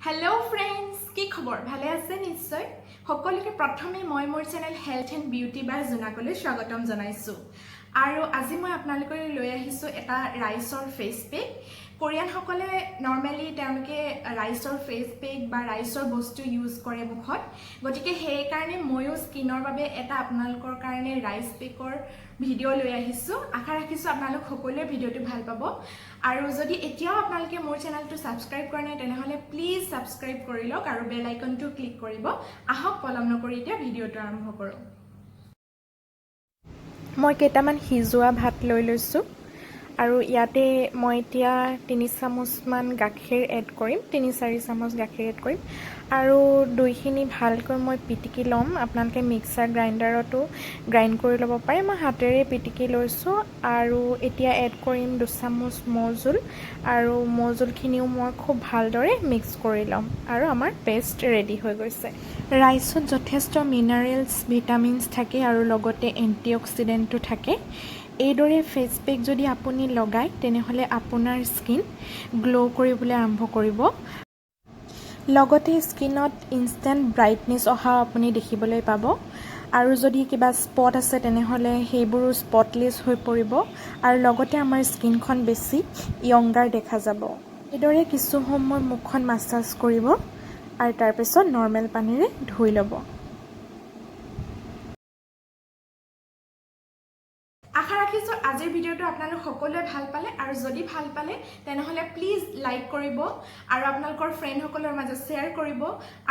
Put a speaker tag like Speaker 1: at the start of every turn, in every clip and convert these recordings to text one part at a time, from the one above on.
Speaker 1: hello friends কি খবৰ ভালে আছে নিশ্চয় সকলোকে প্ৰথমে মই মোৰ চেনেল হেলথ এণ্ড বিউটি বাই জোনাকলৈ স্বাগতম জনাইছো আৰু আজি মই আপোনালোকলৈ লৈ আহিছো এটা ৰাইচৰ ফেস পেক কোৰিয়ান সকলে নৰমালি তেওঁলোকে ৰাইচৰ ফেস পেক বা ৰাইচৰ বস্তু ইউজ কৰে মুখত গতিকে সেই কাৰণে ময়ো স্কিনৰ বাবে এটা আপোনালোকৰ কাৰণে ৰাইচ পেকৰ ভিডিও লৈ আহিছো আশা ৰাখিছো আপোনালোক সকলোৱে ভিডিওটো ভাল পাব আৰু যদি এতিয়াও আপোনালোকে মোৰ চেনেলটো সাবস্ক্ৰাইব কৰা নাই তেনেহলে প্লিজ সাবস্ক্ৰাইব কৰি লওক আৰু বেল আইকনটো ক্লিক কৰিব আহক পলম নকৰি এতিয়া ভিডিওটো আৰম্ভ কৰো মই কেইটামান হিজোৱা ভাত লৈ লৈছো আৰু ইয়াতে মই এতিয়া 3 চামুচ মান গাখীৰ এড কৰিম 3-4 চামুচ গাখীৰ এড কৰিম আৰু দুইখিনি ভালকৈ মই পিটিকি লম আপোনালোকে মিক্সাৰ গ্ৰাইণ্ডাৰতো গ্ৰাইণ্ড কৰি ল'ব পাৰে মই হাতেৰে পিটিকি লৈছো আৰু এতিয়া এড কৰিম 2 চামুচ মৌজুল আৰু মৌজুলখিনিও মই খুব ভালদৰে মিক্স কৰি লম আৰু আমাৰ পেষ্ট ৰেডি হৈ গৈছে ৰাইচত যথেষ্ট মিনাৰেলছ ভিটামিনছ থাকে আৰু লগতে এন্টিঅক্সিডেন্টও থাকে এইদৰে ফেস পেক যদি আপুনি লগায় তেনেহলে আপোনাৰ স্কিন গ্লো কৰিবলৈ আৰম্ভ কৰিব লগতে স্কিনত ইনষ্টেন্ট ব্ৰাইটনেছ অহা আপুনি দেখিবলৈ পাব আৰু যদি কিবা স্পট আছে তেনেহলে সেইবোৰো স্পটলেছ হৈ পৰিব আৰু লগতে আমাৰ স্কিনখন বেছি ইয়ংগাৰ দেখা যাব এইদৰে কিছু সময় মুখখন মাসাজ কৰিব আৰু তাৰ পিছত নৰমেল পানীৰে ধুই ল'ব আশা ৰাখিছো আজিৰ ভিডিওটো আপোনালোক সকলোৱে ভাল পালে আৰু যদি ভাল পালে তেনেহলে প্লিজ লাইক কৰিব আৰু আপোনালোকৰ ফ্ৰেণ্ড সকলৰ মাজত শেয়াৰ কৰিব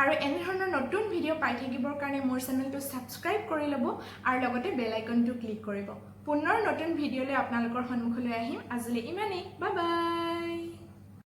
Speaker 1: আৰু এনে ধৰণৰ নতুন ভিডিও পাই থাকিবৰ কাৰণে মোৰ চেনেলটো সাবস্ক্ৰাইব কৰি ল'ব আৰু লগতে বেল আইকনটো ক্লিক কৰিব পুনৰ নতুন ভিডিওলৈ আপোনালোকৰ সন্মুখলৈ আহিম আজিলৈ ইমানেই বাই বাই